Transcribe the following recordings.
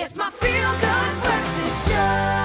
It's my feel-good breakfast show.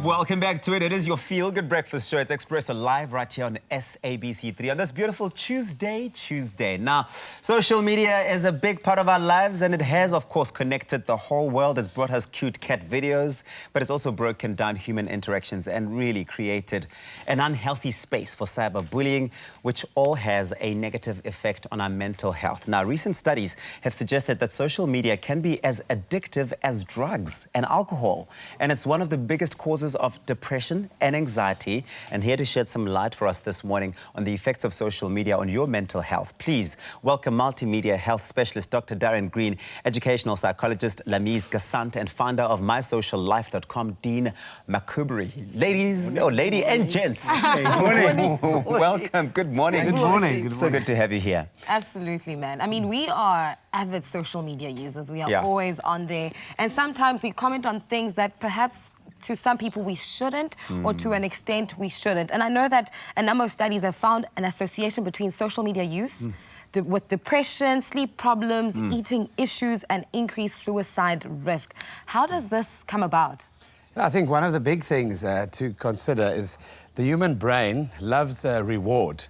Welcome back to it. It is your feel-good breakfast show. It's Expresso live right here on SABC3 on this beautiful Tuesday. Now, social media is a big part of our lives, and it has, of course, connected the whole world. It's brought us cute cat videos, but it's also broken down human interactions and really created an unhealthy space for cyberbullying, which all has a negative effect on our mental health. Now, recent studies have suggested that social media can be as addictive as drugs and alcohol, and it's one of the biggest causes of depression and anxiety. And here to shed some light for us this morning on the effects of social media on your mental health, please welcome multimedia health specialist Dr. Darren Green, educational psychologist Lamise Gasant, and founder of mysociallife.com, Dean Makuburi. Lady and gents. Good morning. Welcome. Good morning. Good morning. So good to have you here. Absolutely, man. I mean, we are avid social media users. We are always on there. And sometimes we comment on things that perhaps to some people we shouldn't, or to an extent we shouldn't. And I know that a number of studies have found an association between social media use with depression, sleep problems, eating issues, and increased suicide risk. How does this come about? I think one of the big things to consider is the human brain loves reward.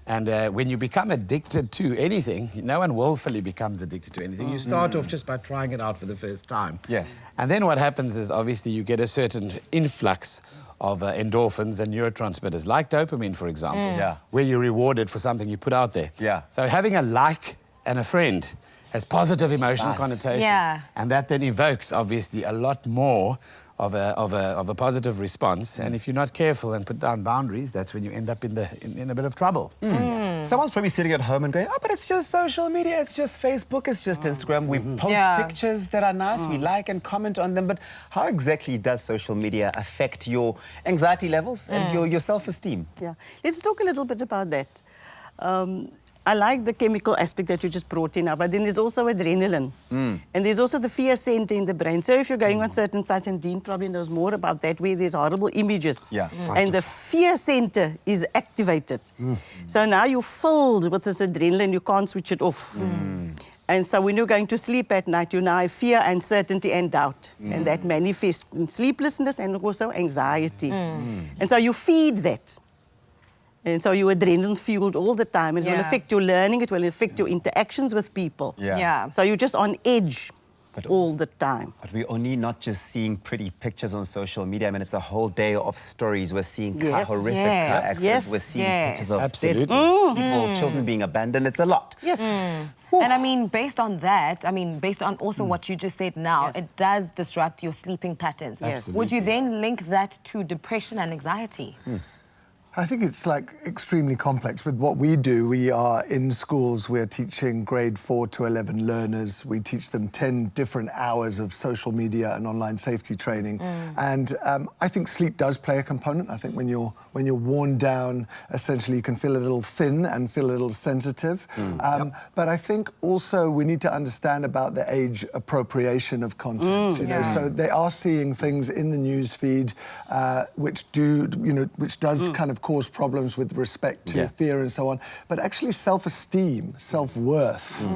And when you become addicted to anything, no one willfully becomes addicted to anything. You start off just by trying it out for the first time. Yes. And then what happens is, obviously, you get a certain influx of endorphins and neurotransmitters, like dopamine, for example, where you're rewarded for something you put out there. Yeah. So having a like and a friend has positive emotional connotation. Yeah. And that then evokes, obviously, a lot more of a positive response, and if you're not careful and put down boundaries, that's when you end up in a bit of trouble. Someone's probably sitting at home and going, oh, but it's just social media, it's just Facebook, it's just Instagram. We post pictures that are nice, we like and comment on them, but how exactly does social media affect your anxiety levels and your self-esteem? Yeah, let's talk a little bit about that. I like the chemical aspect that you just brought in, but then there's also adrenaline. And there's also the fear center in the brain. So if you're going on certain sites, and Dean probably knows more about that, where there's horrible images. And the fear center is activated. So now you're filled with this adrenaline, you can't switch it off. And so when you're going to sleep at night, you now have fear, uncertainty, and doubt. And that manifests in sleeplessness and also anxiety. And so you feed that. And so you're adrenaline fueled all the time. It will affect your learning, it will affect your interactions with people. So you're just on edge all the time. But we're only not just seeing pretty pictures on social media. I mean, it's a whole day of stories. We're seeing horrific car accidents. We're seeing pictures of dead people, children being abandoned. It's a lot. And I mean, based on that, based on also what you just said now, it does disrupt your sleeping patterns. Would you then link that to depression and anxiety? I think it's like extremely complex. With what we do, we are in schools, we're teaching grade 4 to 11 learners. We teach them 10 different hours of social media and online safety training. And I think sleep does play a component. I think when you're worn down, essentially you can feel a little thin and feel a little sensitive. But I think also we need to understand about the age appropriation of content. You know, so they are seeing things in the news feed which does kind of cause problems with respect to fear and so on. But actually self-esteem, self-worth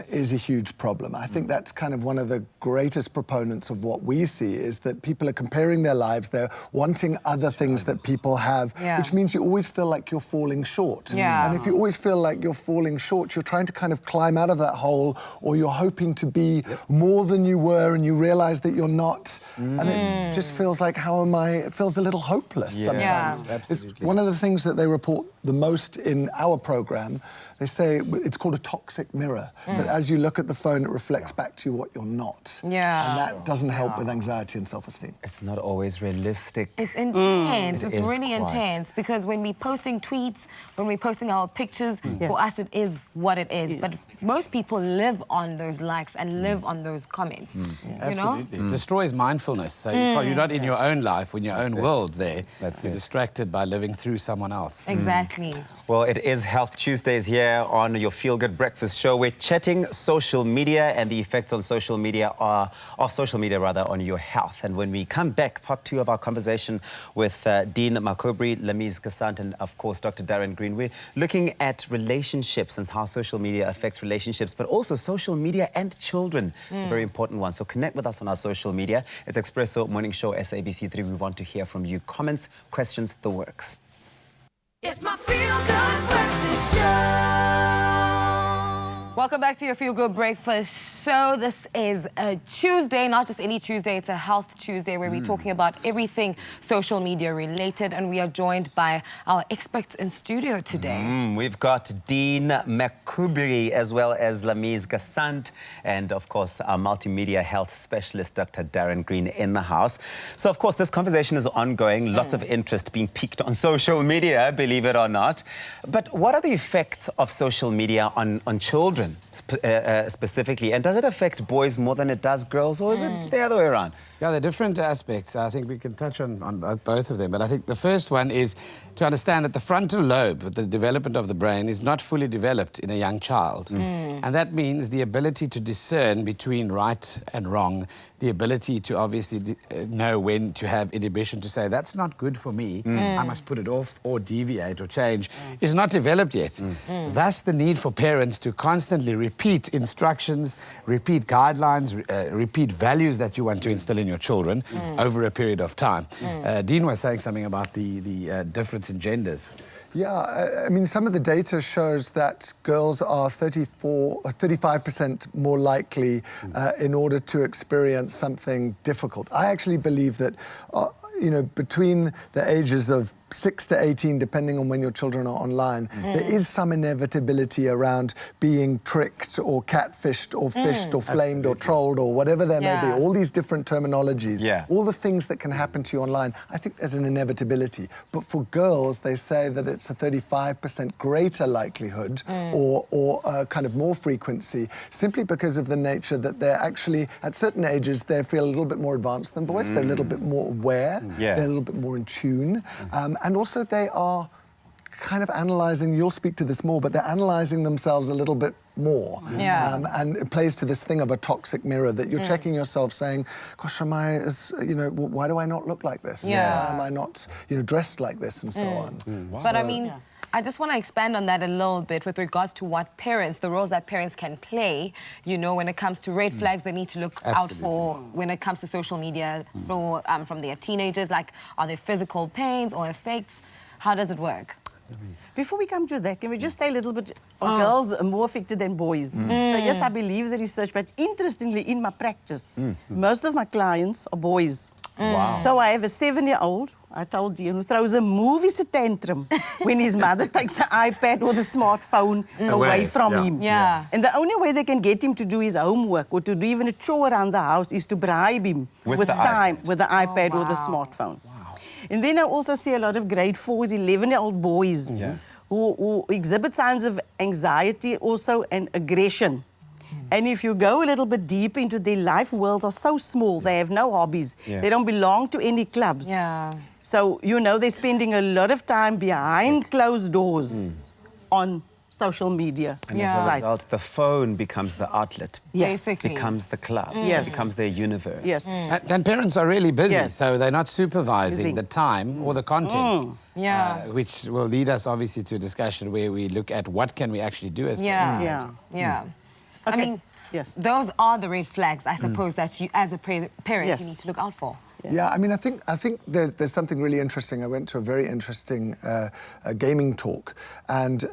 is a huge problem. I think that's kind of one of the greatest proponents of what we see, is that people are comparing their lives, they're wanting other things that people have, which means you always feel like you're falling short. And if you always feel like you're falling short, you're trying to kind of climb out of that hole, or you're hoping to be more than you were and you realize that you're not. And it just feels like, how am I? It feels a little hopeless sometimes. It's one of the things that they report the most in our program. They say it's called a toxic mirror, that as you look at the phone, it reflects back to you what you're not. And that doesn't help with anxiety and self-esteem. It's not always realistic. It's intense. It's really intense, because when we're posting tweets, when we're posting our pictures, for us it is what it is. But most people live on those likes and live on those comments. You know? It destroys mindfulness. So you're not in your own life, in your own world there. You're distracted by living through someone else. Exactly. Well, it is Health Tuesdays here here on your Feel Good Breakfast Show. We're chatting social media and the effects on social media on your health. And when we come back, part 2 of our conversation with Dean Makobri, Lamise Gasant, and of course Dr. Darren Green, we're looking at relationships and how social media affects relationships, but also social media and children. It's a very important one. So connect with us on our social media. It's Expresso Morning Show SABC3. We want to hear from you. Comments, questions, the works. It's my Feel Good Breakfast Show. Welcome back to your Feel Good Breakfast Show. This is a Tuesday, not just any Tuesday, it's a Health Tuesday where we're talking about everything social media related, and we are joined by our experts in studio today. We've got Dean Makobri as well as Lamise Gasant, and of course our multimedia health specialist, Dr. Darren Green, in the house. So of course this conversation is ongoing, lots of interest being piqued on social media, believe it or not. But what are the effects of social media on children? Specifically, and does it affect boys more than it does girls, or is it the other way around? Yeah, there are different aspects. I think we can touch on both of them. But I think the first one is to understand that the frontal lobe, the development of the brain, is not fully developed in a young child. And that means the ability to discern between right and wrong, the ability to obviously know when to have inhibition to say, that's not good for me, I must put it off or deviate or change, is not developed yet. Thus, the need for parents to constantly repeat instructions, repeat guidelines, repeat values that you want to instill in your children over a period of time. Dean was saying something about the difference in genders. Yeah, I mean, some of the data shows that girls are 35% more likely in order to experience something difficult. I actually believe that, between the ages of 6 to 18, depending on when your children are online, there is some inevitability around being tricked or catfished or fished or flamed or trolled or whatever there may be. All these different terminologies, all the things that can happen to you online, I think there's an inevitability. But for girls, they say that it's a 35% greater likelihood or kind of more frequency, simply because of the nature that they're actually, at certain ages, they feel a little bit more advanced than boys. They're a little bit more aware. They're a little bit more in tune. And also they are kind of analysing, you'll speak to this more, but they're analysing themselves a little bit more. And it plays to this thing of a toxic mirror that you're checking yourself saying, gosh, am I, why do I not look like this? Why am I not, dressed like this and so on? But I mean, I just want to expand on that a little bit with regards to what parents, the roles that parents can play, when it comes to red flags they need to look out for when it comes to social media for, from their teenagers, like are there physical pains or effects? How does it work? Before we come to that, can we just say a little bit, are girls more affected than boys? So yes, I believe the research, but interestingly, in my practice, most of my clients are boys. So I have a 7-year-old, I told you, who throws a movie tantrum when his mother takes the iPad or the smartphone away from him. And the only way they can get him to do his homework or to do even a chore around the house is to bribe him with time, with the iPad or the smartphone. And then I also see a lot of grade 4s, 11-year-old boys who exhibit signs of anxiety also and aggression. And if you go a little bit deeper into their life, worlds are so small, they have no hobbies, they don't belong to any clubs. So, they're spending a lot of time behind closed doors on social media. And as a result, the phone becomes the outlet, becomes the club, becomes their universe. And parents are really busy, so they're not supervising the time or the content. Which will lead us obviously to a discussion where we look at what can we actually do as parents. I mean, those are the red flags, I suppose, that you, as a parent, you need to look out for. Yeah, I mean, I think there's something really interesting. I went to a very interesting gaming talk, and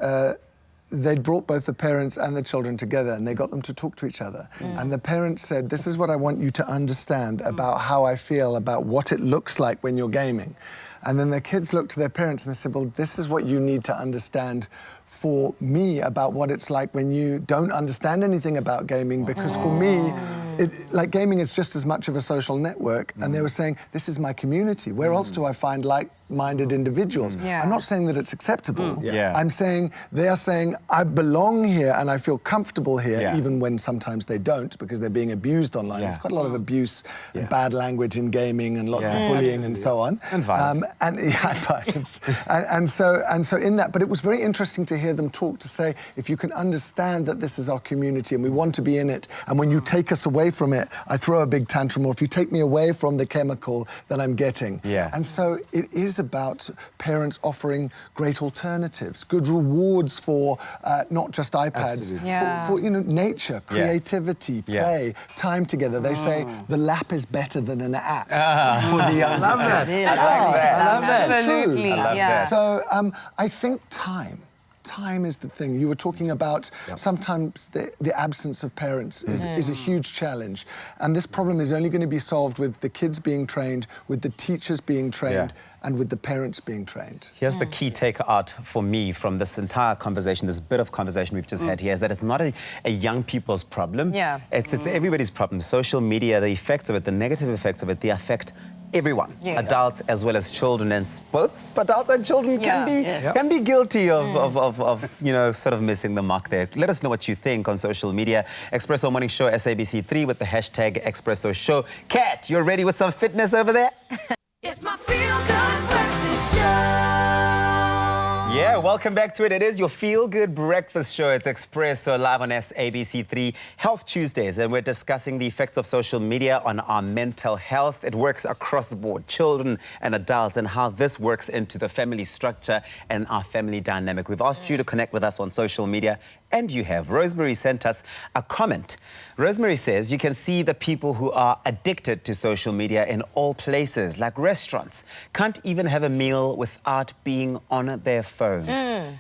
they'd brought both the parents and the children together, and they got them to talk to each other. And the parents said, this is what I want you to understand about how I feel about what it looks like when you're gaming. And then the kids looked to their parents and they said, well, this is what you need to understand for me about what it's like when you don't understand anything about gaming, because for me, like gaming is just as much of a social network, and they were saying, this is my community. Where else do I find like-minded individuals? Yeah. I'm not saying that it's acceptable. Yeah. I'm saying they are saying, I belong here and I feel comfortable here, Yeah. even when sometimes they don't because they're being abused online. Yeah. There's quite a lot of abuse Yeah. and bad language in gaming and lots Yeah. of bullying and so on. And violence. And violence. and so in that, but it was very interesting to hear them talk, to say, if you can understand that this is our community and we want to be in it, and when you take us away from it, I throw a big tantrum, or if you take me away from the chemical that I'm getting. Yeah. And so it is about parents offering great alternatives, good rewards for not just iPads, Absolutely. Yeah. for nature, creativity, Yeah. play, time together. They say the lap is better than an app for the young. Love that. Really? I like that. I love that. Absolutely. I love yeah. that. So I think time is the thing. You were talking about sometimes the absence of parents is a huge challenge. And this problem is only going to be solved with the kids being trained, with the teachers being trained, and with the parents being trained. Here's the key takeout for me from this entire conversation, this bit of conversation we've just had here, is that it's not a young people's problem. Yeah. It's everybody's problem. Social media, the effects of it, the negative effects of it, they affect everyone, Yes. adults as well as children, and both adults and children can be guilty of sort of missing the mark there. Let us know what you think on social media. Expresso Morning Show, SABC3 with the hashtag Expresso Show. Kat, you're ready with some fitness over there? It's my feel-good breakfast show. Yeah, welcome back to it. It is your feel-good breakfast show. It's Expresso live on SABC3 Health Tuesdays, and we're discussing the effects of social media on our mental health. It works across the board, children and adults, and how this works into the family structure and our family dynamic. We've asked you to connect with us on social media, and you have. Rosemary sent us a comment. Rosemary says you can see the people who are addicted to social media in all places, like restaurants. Can't even have a meal without being on their phones.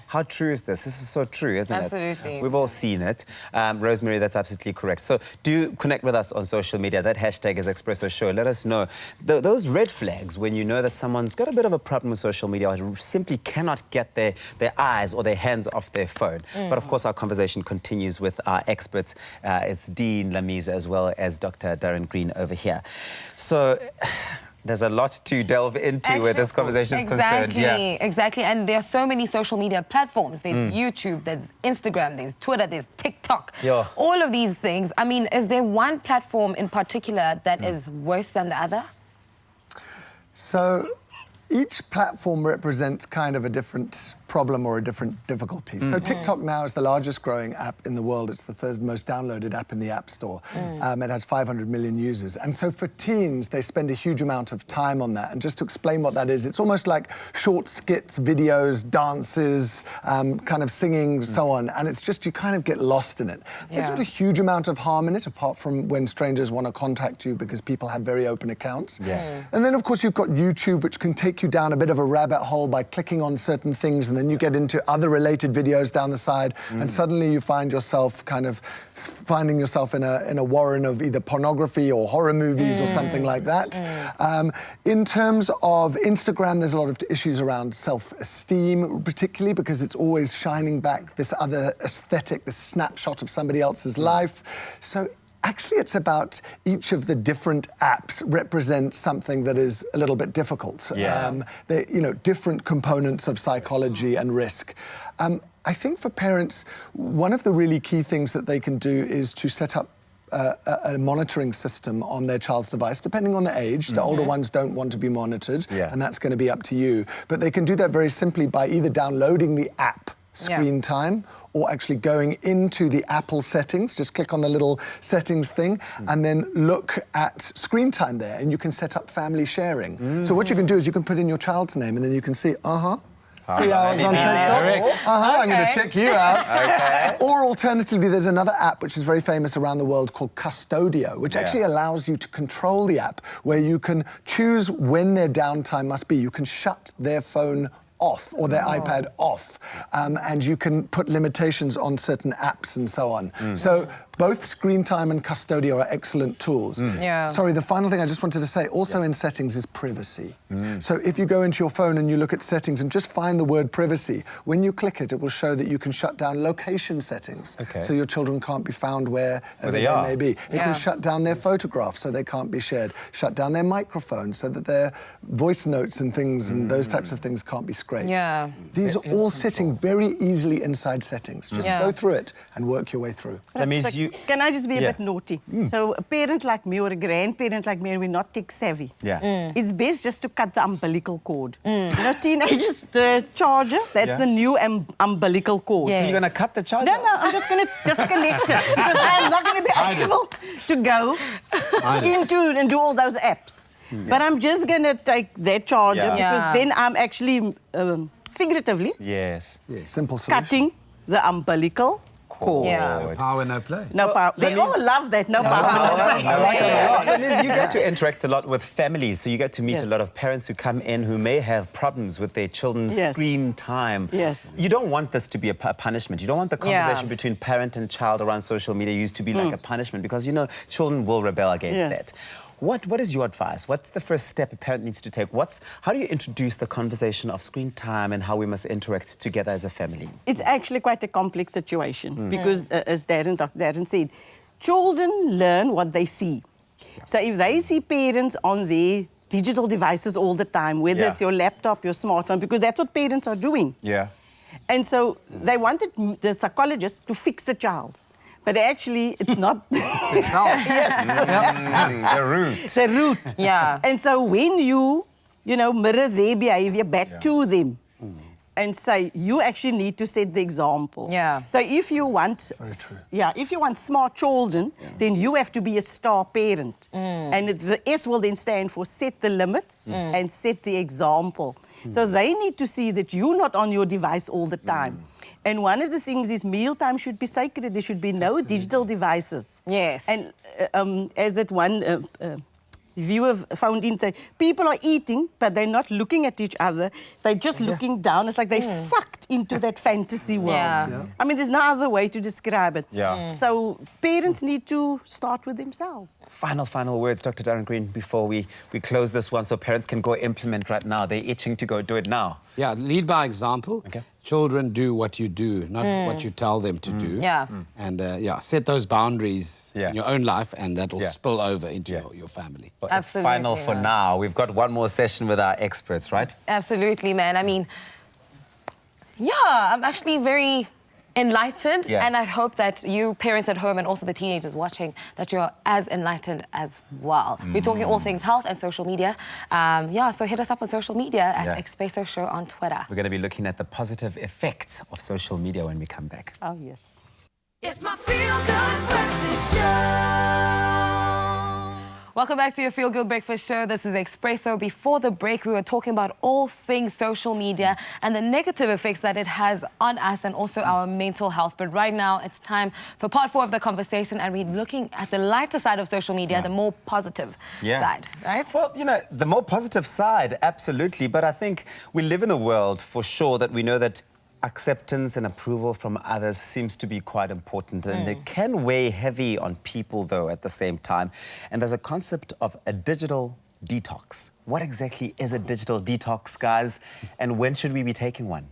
How true is this? This is so true, isn't it? Absolutely. We've all seen it. Rosemary, that's absolutely correct. So do connect with us on social media. That hashtag is Expresso Show. Let us know those red flags when you know that someone's got a bit of a problem with social media or simply cannot get their eyes or their hands off their phone. But of course, our conversation continues with our experts. It's Dean Lamiza as well as Dr. Darren Green over here. So there's a lot to delve into where this conversation is concerned. Exactly. And there are so many social media platforms. There's YouTube, there's Instagram, there's Twitter, there's TikTok. Yeah. All of these things. I mean, is there one platform in particular that is worse than the other? So each platform represents kind of a different problem or a different difficulty. So TikTok now is the largest growing app in the world. It's the third most downloaded app in the App Store. It has 500 million users. And so for teens, they spend a huge amount of time on that. And just to explain what that is, it's almost like short skits, videos, dances, kind of singing, so on. And it's just, you kind of get lost in it. There's not a huge amount of harm in it, apart from when strangers want to contact you because people have very open accounts. And then, of course, you've got YouTube, which can take you down a bit of a rabbit hole by clicking on certain things, and then you get into other related videos down the side, and suddenly you find yourself kind of finding yourself in a warren of either pornography or horror movies or something like that. In terms of Instagram, there's a lot of issues around self-esteem, particularly because it's always shining back this other aesthetic, this snapshot of somebody else's life. So actually, it's about each of the different apps represent something that is a little bit difficult. Different components of psychology and risk. I think for parents, one of the really key things that they can do is to set up a monitoring system on their child's device, depending on the age. The older ones don't want to be monitored, and that's going to be up to you. But they can do that very simply by either downloading the app, Screen Time, or actually going into the Apple settings, just click on the little settings thing, and then look at Screen Time there, and you can set up family sharing. So what you can do is you can put in your child's name, and then you can see, 3 hours on TikTok. I'm going to check you out. Or alternatively, there's another app which is very famous around the world called Custodio, which actually allows you to control the app, where you can choose when their downtime must be. You can shut their phone off or their iPad off, and you can put limitations on certain apps and so on. So Both screen time and Custodio are excellent tools. Yeah. Sorry, the final thing I just wanted to say, also in settings, is privacy. So if you go into your phone and you look at settings and just find the word privacy, when you click it, it will show that you can shut down location settings. Okay. So your children can't be found wherever they they are. may be. It Yeah. can shut down their photographs so they can't be shared. Shut down their microphones so that their voice notes and things and those types of things can't be scraped. Yeah. These are all sitting very easily inside settings. Just Yeah. go through it and work your way through. That means So you... Can I just be a Yeah. bit naughty? So a parent like me or a grandparent like me, we're not tech savvy. Yeah. It's best just to cut the umbilical cord. You know, teenagers, the charger, that's Yeah. the new umbilical cord. Yeah. So you're going to cut the charger? No, I'm just going to disconnect it because I'm not going to be able to go into and do all those apps. But I'm just going to take that charger Yeah. because Yeah. then I'm actually figuratively Yes. Simple solution. cutting the umbilical cord. Yeah. Lord. Power, no play. No power. They all love that. No power. No play. I like it a lot. Denise, you get to interact a lot with families, so you get to meet Yes. a lot of parents who come in who may have problems with their children's Yes. screen time. Yes. You don't want this to be a punishment. You don't want the conversation Yeah. between parent and child around social media used to be like a punishment because, you know, children will rebel against Yes. that. What is your advice? What's the first step a parent needs to take? How do you introduce the conversation of screen time and how we must interact together as a family? It's actually quite a complex situation because, as Dr. Darren said, children learn what they see. So if they see parents on their digital devices all the time, whether Yeah. it's your laptop, your smartphone, because that's what parents are doing. Yeah. And so they wanted the psychologist to fix the child. But actually, it's not The root. the root. Yeah. And so when you mirror their behavior back to them and say, you actually need to set the example. Yeah. So if you want, if you want smart children, then you have to be a star parent. And the S will then stand for set the limits and set the example. So they need to see that you're not on your device all the time. And one of the things is mealtime should be sacred. There should be no digital devices. Yes. And as that one viewer found in, say, people are eating, but they're not looking at each other. They're just looking down. It's like they're sucked into that fantasy world. Yeah. I mean, there's no other way to describe it. Yeah. So parents need to start with themselves. Final words, Dr. Darren Green, before we close this one so parents can go implement right now. They're itching to go do it now. Yeah, lead by example. Okay. Children do what you do, not what you tell them to do. Yeah. And set those boundaries Yeah. in your own life, and that will Yeah. spill over into Yeah. your family. But Absolutely, it's final for yeah. now. We've got one more session with our experts, right? Absolutely, man. I mean, yeah, I'm actually very enlightened, Yeah. and I hope that you parents at home and also the teenagers watching, that you're as enlightened as well. We're talking all things health and social media. So hit us up on social media at Yeah. Expresso Show on Twitter. We're going to be looking at the positive effects of social media when we come back. Oh, yes. It's my feel-good breakfast show. Welcome back to your Feel Good Breakfast Show. This is Expresso. Before the break, we were talking about all things social media and the negative effects that it has on us and also our mental health. But right now, it's time for part 4 of the conversation, and we're looking at the lighter side of social media, the more positive side, right? Well, you know, the more positive side, absolutely. But I think we live in a world, for sure, that we know that acceptance and approval from others seems to be quite important, and it can weigh heavy on people, though, at the same time. And there's a concept of a digital detox. What exactly is a digital detox, guys? And when should we be taking one?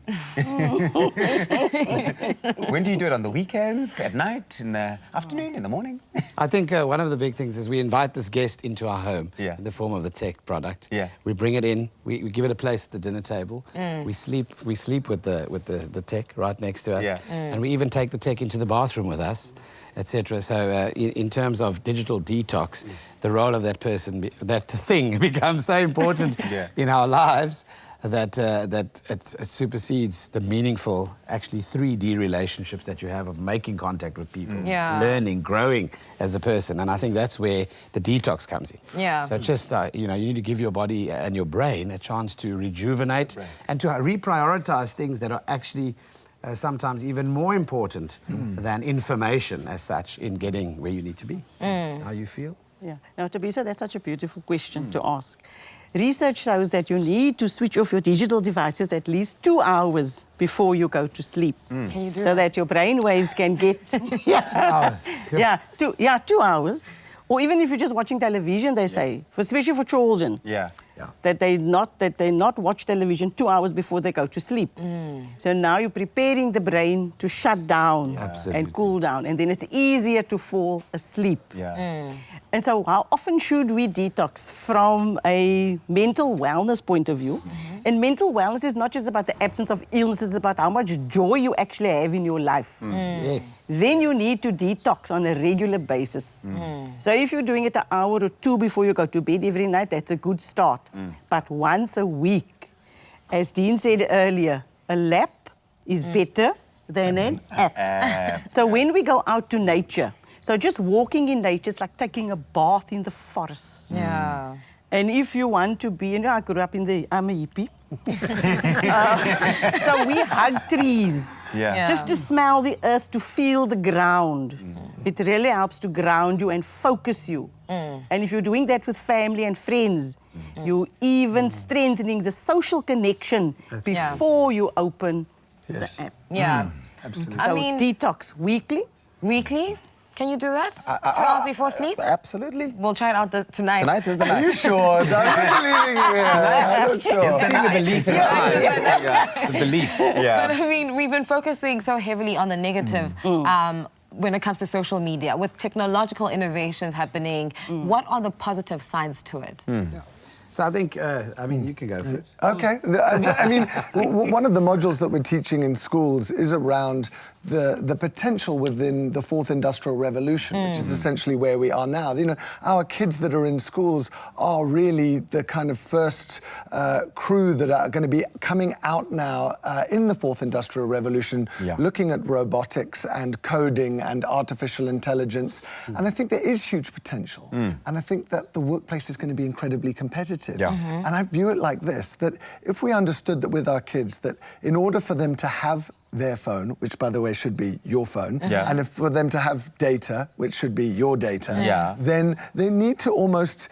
When do you do it? On the weekends, at night, in the afternoon, in the morning? I think one of the big things is we invite this guest into our home Yeah. in the form of the tech product. Yeah. We bring it in, we give it a place at the dinner table. We sleep with the tech right next to us. Yeah. And we even take the tech into the bathroom with us, etc. So in terms of digital detox, the role of that person, that thing becomes so important Yeah. in our lives that it supersedes the meaningful, actually 3D relationships that you have of making contact with people, Yeah. learning, growing as a person. And I think that's where the detox comes in. Yeah. So just, you need to give your body and your brain a chance to rejuvenate and to reprioritize things that are actually sometimes even more important than information as such in getting where you need to be. How you feel? Yeah. Now, Tabisa, that's such a beautiful question to ask. research shows that you need to switch off your digital devices at least 2 hours before you go to sleep. Can you do So that your brain waves can get... 2 hours. Yeah, 2 hours. Or even if you're just watching television, they say, especially for children. Yeah. That they not watch television 2 hours before they go to sleep. So now you're preparing the brain to shut down and cool down, and then it's easier to fall asleep. Yeah. And so how often should we detox from a mental wellness point of view? And mental wellness is not just about the absence of illness, it's about how much joy you actually have in your life. Yes. Then you need to detox on a regular basis. So if you're doing it an hour or two before you go to bed every night, that's a good start. But once a week, as Dean said earlier, a lap is better than an app. So when we go out to nature, so just walking in nature is like taking a bath in the forest. Yeah. And if you want to be, I grew up I'm a hippie. So we hug trees. Yeah. Just to smell the earth, to feel the ground. It really helps to ground you and focus you. And if you're doing that with family and friends, you're even strengthening the social connection before you open the app. Yeah. Absolutely. So I mean, detox weekly. weekly? Can you do that? 2 hours before sleep? Absolutely. We'll try it out tonight. Tonight is the Are night. you sure? I'm leaving it here. I'm not sure. I think the belief in it. Yeah. The belief. But Yeah. I mean, we've been focusing so heavily on the negative when it comes to social media. With technological innovations happening, what are the positive sides to it? So I think, you can go first. Okay. I mean, one of the modules that we're teaching in schools is around the potential within the fourth industrial revolution, which is essentially where we are now. You know, our kids that are in schools are really the kind of first crew that are going to be coming out now in the fourth industrial revolution, looking at robotics and coding and artificial intelligence. And I think there is huge potential. And I think that the workplace is going to be incredibly competitive. And I view it like this, that if we understood that with our kids, that in order for them to have their phone, which by the way should be your phone, and if for them to have data, which should be your data, then they need to almost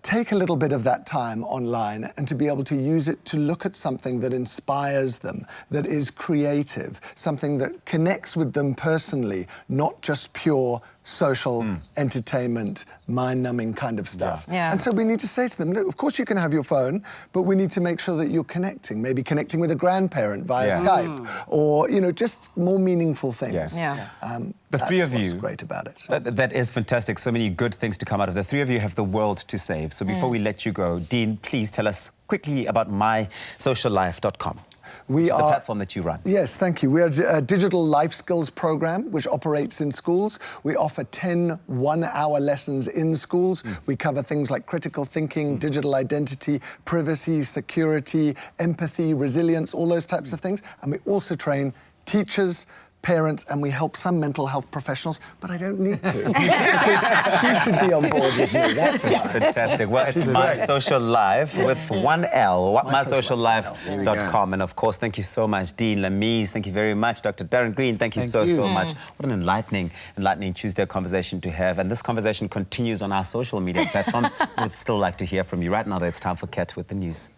take a little bit of that time online and to be able to use it to look at something that inspires them, that is creative, something that connects with them personally, not just pure social entertainment, mind-numbing kind of stuff. And so we need to say to them, look, of course you can have your phone, but we need to make sure that you're connecting, maybe connecting with a grandparent via Skype, or, you know, just more meaningful things. The three of That's you. what's great about it. That is fantastic. So many good things to come out of it. The three of you have the world to save. So before we let you go, Dean, please tell us quickly about mysociallife.com. We are are the platform that you run. Yes, thank you. We are a digital life skills program which operates in schools. We offer 10 one-hour lessons in schools. We cover things like critical thinking, digital identity, privacy, security, empathy, resilience, all those types of things. And we also train teachers, parents, and we help some mental health professionals, but I don't need to. Because she should be on board with me, that's why. Fantastic. Well, it's My Social Life with one L, mysociallife.com. And of course, thank you so much, Dean Lamise. Thank you very much, Dr. Darren Green. Thank you so much. What an enlightening Tuesday conversation to have. And this conversation continues on our social media platforms. We'd still like to hear from you. Right now, though, it's time for Kat with the news.